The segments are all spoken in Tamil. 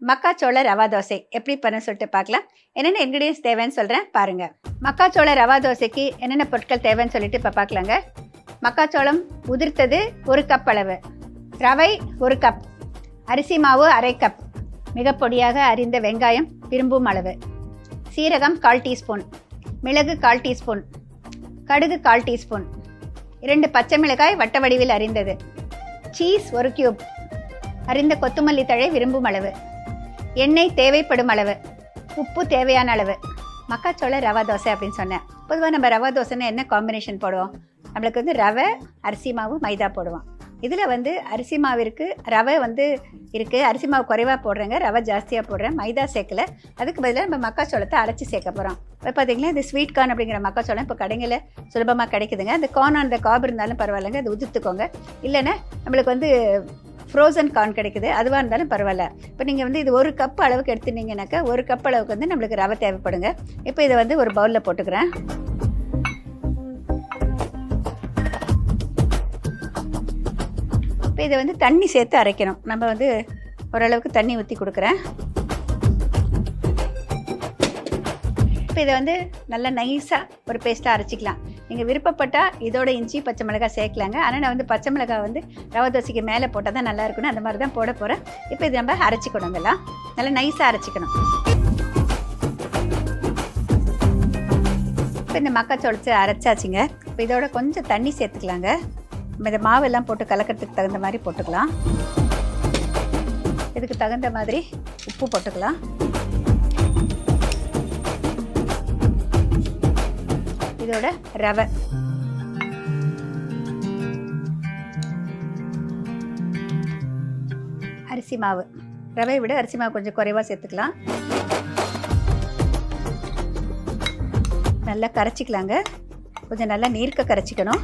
மக்காச்சோள ரவா தோசை எப்படி பண்ண சொல்லிட்டு பார்க்கலாம். என்னென்ன இன்க்ரீடியன்ஸ் தேவைன்னு சொல்கிறேன் பாருங்கள். மக்காச்சோள ரவா தோசைக்கு என்னென்ன பொருட்கள் தேவைன்னு சொல்லிட்டு இப்போ பார்க்கலாங்க. மக்காச்சோளம் உதிர்த்தது 1 கப் அளவு, ரவை 1 கப், அரிசி மாவு 1/2 கப், மிக பொடியாக அரிந்த வெங்காயம் விரும்பும் அளவு, சீரகம் 1/4 டீஸ்பூன், மிளகு 1/4 டீஸ்பூன், கடுகு 1/4 டீஸ்பூன், 2 பச்சை மிளகாய் வட்ட வடிவில் அரிந்தது, சீஸ் 1 கியூப், அரிந்த கொத்தமல்லி தழை விரும்பும் அளவு, எண்ணெய் தேவைப்படும் அளவு, உப்பு தேவையான அளவு. மக்காச்சோள ரவா தோசை அப்படின்னு சொன்னேன். பொதுவாக நம்ம ரவா தோசைன்னா என்ன காம்பினேஷன் போடுவோம்? நம்மளுக்கு வந்து ரவை, அரிசி மாவு, மைதா போடுவோம். இதில் வந்து அரிசி மாவு இருக்குது, ரவை வந்து இருக்குது. அரிசி மாவு குறைவாக போடுறேங்க, ரவை ஜாஸ்தியாக போடுறேன், மைதா சேர்க்கல. அதுக்கு பதிலாக நம்ம மக்காச்சோளத்தை அரைச்சி சேர்க்க போகிறோம். இப்போ பார்த்தீங்கன்னா இது ஸ்வீட் கார்ன் அப்படிங்கிற மக்காச்சோளம் இப்போ கடைகளில் சுலபமாக கிடைக்குதுங்க. அந்த கார்ன் அந்த கார்ப் இருந்தாலும் பரவாயில்லைங்க, அது உதிர்த்துக்கோங்க. இல்லைன்னா நம்மளுக்கு வந்து ஃப்ரோசன் கார்ன் கிடைக்குது, அதுவாக இருந்தாலும் பரவாயில்ல. இப்போ நீங்கள் வந்து இது 1 கப் அளவுக்கு எடுத்துனீங்கன்னாக்கா 1 கப் அளவுக்கு வந்து நம்மளுக்கு ரவை தேவைப்படுங்க. இப்போ இதை வந்து ஒரு பவுலில் போட்டுக்கிறேன். இப்போ இதை வந்து தண்ணி சேர்த்து அரைக்கணும். நம்ம வந்து ஓரளவுக்கு தண்ணி ஊற்றி கொடுக்குறேன். இப்போ இதை வந்து நல்லா நைஸாக ஒரு பேஸ்ட்டாக அரைச்சிக்கலாம். நீங்கள் விருப்பப்பட்டால் இதோட இஞ்சி பச்சை மிளகாய் சேர்க்கலாங்க. ஆனால் நான் வந்து பச்சை மிளகாய் வந்து ரவை தோசைக்கு மேலே போட்டால் தான் நல்லா இருக்கணும், அந்த மாதிரி தான் போட போகிறேன். இப்போ இது நம்ம அரைச்சிக்கணும், இதெல்லாம் நல்லா நைஸாக அரைச்சிக்கணும். இப்போ இந்த மக்காச்சோளத்தை அரைச்சாச்சுங்க. இப்போ இதோட கொஞ்சம் தண்ணி சேர்த்துக்கலாங்க. நம்ம இந்த மாவெல்லாம் போட்டு கலக்கிறதுக்கு தகுந்த மாதிரி போட்டுக்கலாம். இதுக்கு தகுந்த மாதிரி உப்பு போட்டுக்கலாம். இதோட ரவை, அரிசி மாவு, ரவையை விட அரிசி மாவு கொஞ்சம் குறைவாக சேர்த்துக்கலாம். நல்லா கரைச்சிக்கலாங்க. கொஞ்சம் நல்லா நீர்க்க கரைச்சிக்கணும்.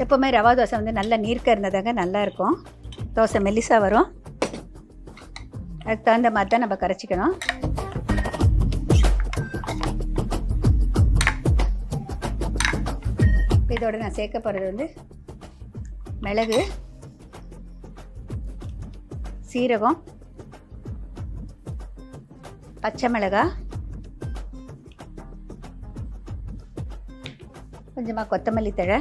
எப்போவுமே ரவா தோசை வந்து நல்லா நீர்க்க இருந்ததாங்க நல்லாயிருக்கும். தோசை மெல்லிசாக வரும். அதுக்கு தகுந்த மாதிரி தான் நம்ம கரைச்சிக்கணும். இதோட நான் சேர்க்க போகிறது வந்து மிளகு, சீரகம், பச்சை மிளகாய், கொஞ்சமாக கொத்தமல்லி தழை,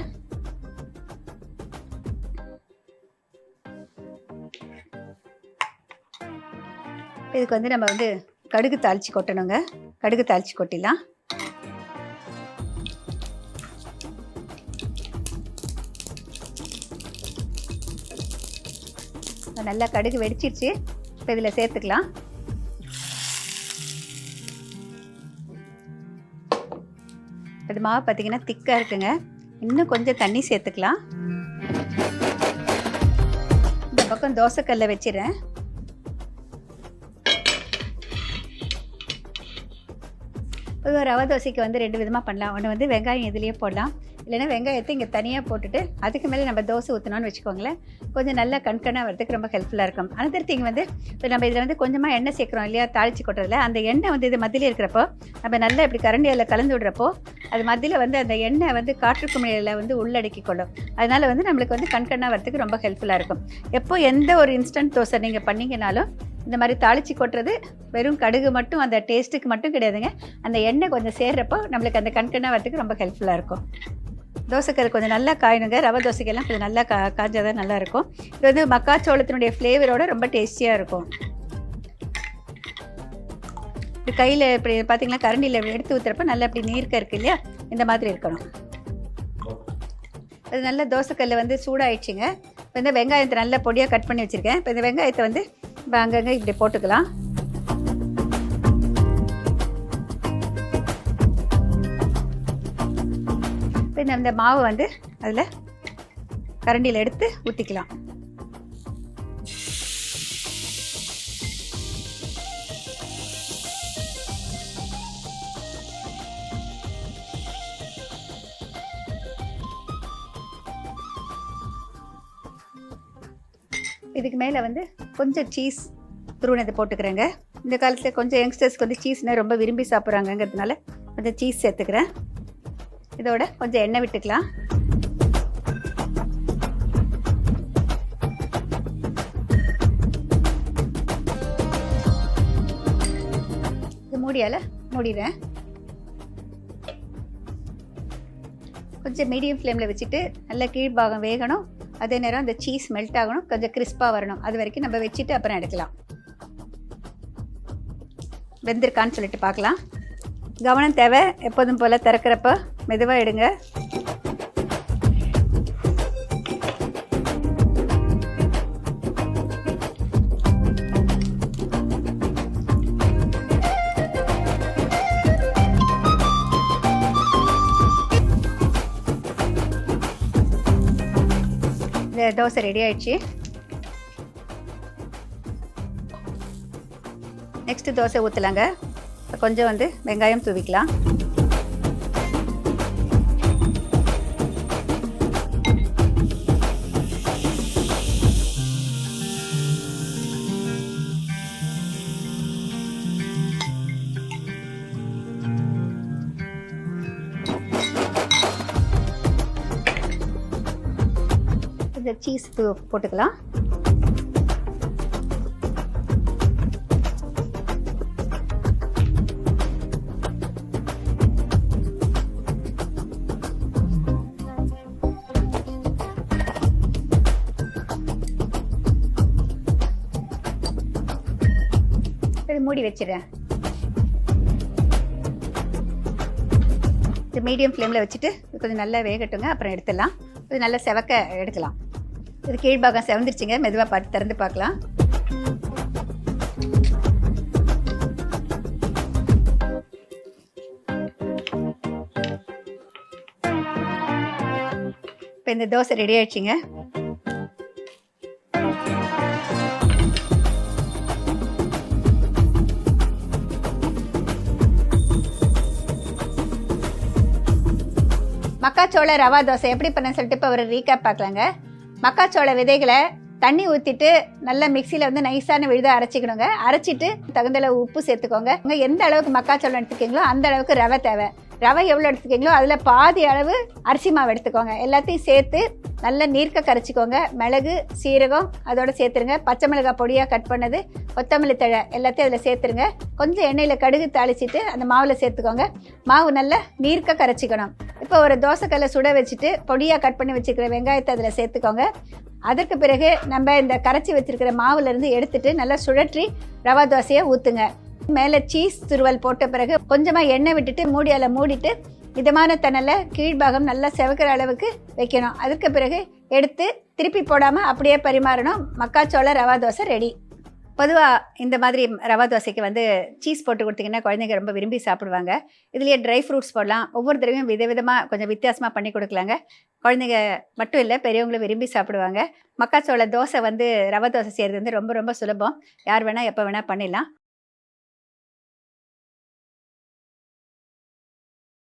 இதுக்கு வந்து நம்ம வந்து கடுகு தாளித்து கொட்டணுங்க. கடுகு தாளித்து கொட்டிடலாம். நல்லா கடுகு வெடிச்சிருச்சு. இப்போ இதில் சேர்த்துக்கலாம். அது மாவு பார்த்தீங்கன்னா திக்காக இருக்குங்க. இன்னும் கொஞ்சம் தண்ணி சேர்த்துக்கலாம். இந்த பக்கம் தோசைக்கல்லை வச்சிடறேன். பொதுவாக ரவா தோசைக்கு வந்து 2 விதமாக பண்ணலாம். ஒன்று வந்து வெங்காயம் இதுலேயே போடலாம், இல்லைன்னா வெங்காயத்தை இங்கே தனியாக போட்டுட்டு அதுக்கு மேலே நம்ம தோசை ஊற்றணும்னு வச்சுக்கோங்களேன். கொஞ்சம் நல்லா கண்கண்ணாக வரதுக்கு ரொம்ப ஹெல்ப்ஃபுல்லாக இருக்கும். அனதர் திங் வந்து இப்போ நம்ம இதில் வந்து கொஞ்சமாக எண்ணெய் சேர்க்குறோம் இல்லையா, தாளித்து கொட்டுறதுல. அந்த எண்ணெய் வந்து இது மத்தியில் இருக்கிறப்போ நம்ம நல்லா இப்படி கரண்டியில் கலந்து விடுறப்போ அது மத்தியில் வந்து அந்த எண்ணெய் வந்து காற்று குமிழியில் வந்து உள்ளடக்கி கொள்ளும். அதனால் வந்து நம்மளுக்கு வந்து கண்கண்ணாக வரதுக்கு ரொம்ப ஹெல்ப்ஃபுல்லாக இருக்கும். எப்போ எந்த ஒரு இன்ஸ்டன்ட் தோசை நீங்கள் பண்ணிங்கனாலும் இந்த மாதிரி தாளித்து கொட்டுறது வெறும் கடுகு மட்டும் அந்த டேஸ்ட்டுக்கு மட்டும் கிடையாதுங்க. அந்த எண்ணெய் கொஞ்சம் சேர்றப்போ நம்மளுக்கு அந்த கண்கண்ணாக வரதுக்கு ரொம்ப ஹெல்ப்ஃபுல்லாக இருக்கும். தோசைக்கல் கொஞ்சம் நல்லா காயணுங்க. ரவை தோசைக்கெல்லாம் கொஞ்சம் நல்லா காய்ஞ்சால் தான் நல்லாயிருக்கும். இது வந்து மக்காச்சோளத்தினுடைய ஃப்ளேவரோட ரொம்ப டேஸ்டியாக இருக்கும். இப்படி கையில் இப்படி பார்த்தீங்கன்னா கரண்டியில் எடுத்து ஊற்றுறப்ப நல்லா இப்படி நீர்க்க இருக்குது இல்லையா, இந்த மாதிரி இருக்கணும். அது நல்லா தோசைக்கல்ல வந்து சூடாகிடுச்சிங்க. இப்போ இந்த வெங்காயத்தை நல்லா பொடியாக கட் பண்ணி வச்சுருக்கேன். இப்போ இந்த வெங்காயத்தை வந்து இப்போ அங்கங்கே இப்படி போட்டுக்கலாம். இந்த மாவு வந்து அதில் கரண்டியில் எடுத்து ஊற்றிக்கலாம். இதுக்கு மேலே வந்து கொஞ்சம் சீஸ் துருவினதை போட்டுக்கிறேங்க. இந்த காலத்தில் கொஞ்சம் யங்ஸ்டர்ஸ்க்கு வந்து சீஸ்னால் ரொம்ப விரும்பி சாப்பிட்றாங்கங்கிறதுனால கொஞ்சம் சீஸ் சேர்த்துக்கிறேன். இதோட கொஞ்சம் எண்ணெய் விட்டுக்கலாம். மூடியால் மூடிடுறேன். கொஞ்சம் மீடியம் ஃப்ளேமில் வச்சுட்டு நல்லா கீழ்பாகம் வேகணும். அதே நேரம் அந்த சீஸ் மெல்ட் ஆகணும், கொஞ்சம் கிறிஸ்பாக வரணும். அது வரைக்கும் நம்ம வச்சுட்டு அப்புறம் எடுக்கலாம். வெந்திருக்கான்னு சொல்லிட்டு பார்க்கலாம். கவனம் தேவை. எப்போதும் போல் திறக்கிறப்ப மெதுவாக எடுங்க. இந்த தோசை ரெடி ஆயிடுச்சு. நெக்ஸ்ட்டு தோசை ஊற்றலாங்க. கொஞ்சம் வெங்காயம் தூவிக்கலாம். இந்த சீஸ் போட்டுக்கலாம். மூடி வச்சிடுறேன். இது மீடியம் ஃப்ளேமில் வச்சுட்டு கொஞ்சம் நல்லா வேகட்டுங்க. அப்புறம் எடுத்துடலாம். இது நல்லா செவக்க எடுக்கலாம். இது கீழ்பாகம் செவந்துருச்சுங்க. மெதுவாக பார்த்து திறந்து பார்க்கலாம். இப்போ இந்த தோசை ரெடி ஆயிடுச்சுங்க. மக்காச்சோள ரவா தோசை எப்படி பண்ண சொல்லிட்டு இப்போ ஒரு ரீகேப் பார்க்கலாங்க. மக்காச்சோள விதைகளை தண்ணி ஊற்றிட்டு நல்லா மிக்சியில் நைஸான விழுதாக அரைச்சிக்கணுங்க. அரைச்சிட்டு தகுந்த அளவு உப்பு சேர்த்துக்கோங்க. எந்த அளவுக்கு மக்காச்சோளம் எடுத்துக்கிங்களோ அந்த அளவுக்கு ரவை தேவை. ரவை எவ்வளோ எடுத்துக்கிங்களோ அதில் பாதி அளவு அரிசி மாவு எடுத்துக்கோங்க. எல்லாத்தையும் சேர்த்து நல்லா நீர்க்க கரைச்சிக்கோங்க. மிளகு, சீரகம் அதோடு சேர்த்துருங்க. பச்சை மிளகாய் பொடியாக கட் பண்ணது, கொத்தமல்லி தழை எல்லாத்தையும் அதில் சேர்த்துருங்க. கொஞ்சம் எண்ணெயில் கடுகு தாளிச்சிட்டு அந்த மாவில் சேர்த்துக்கோங்க. மாவு நல்லா நீர்க்க கரைச்சிக்கணும். இப்போ ஒரு தோசைக்கல்லை சுட வச்சுட்டு பொடியாக கட் பண்ணி வச்சுருக்கிற வெங்காயத்தை அதில் சேர்த்துக்கோங்க. அதற்கு பிறகு நம்ம இந்த கரைச்சி வச்சுருக்கிற மாவுலேருந்து எடுத்துட்டு நல்லா சுழற்றி ரவா தோசையை ஊற்றுங்க. மேலே சீஸ் துருவல் போட்ட பிறகு கொஞ்சமாக எண்ணெய் விட்டுட்டு மூடியால் மூடிட்டு மிதமான தணலில் கீழ்பாகம் நல்லா செவக்கிற அளவுக்கு வைக்கணும். அதுக்கு பிறகு எடுத்து திருப்பி போடாமல் அப்படியே பரிமாறணும். மக்காச்சோள ரவா தோசை ரெடி. பொதுவாக இந்த மாதிரி ரவா தோசைக்கு சீஸ் போட்டு கொடுத்தீங்கன்னா குழந்தைங்க ரொம்ப விரும்பி சாப்பிடுவாங்க. இதுலேயே ட்ரை ஃப்ரூட்ஸ் போடலாம். ஒவ்வொரு தடவையும் விதவிதமாக கொஞ்சம் வித்தியாசமாக பண்ணி கொடுக்கலாங்க. குழந்தைங்க மட்டும் இல்லை, பெரியவங்களும் விரும்பி சாப்பிடுவாங்க. மக்காச்சோள தோசை ரவா தோசை செய்கிறது ரொம்ப ரொம்ப சுலபம். யார் வேணால் எப்போ வேணால் பண்ணிடலாம்.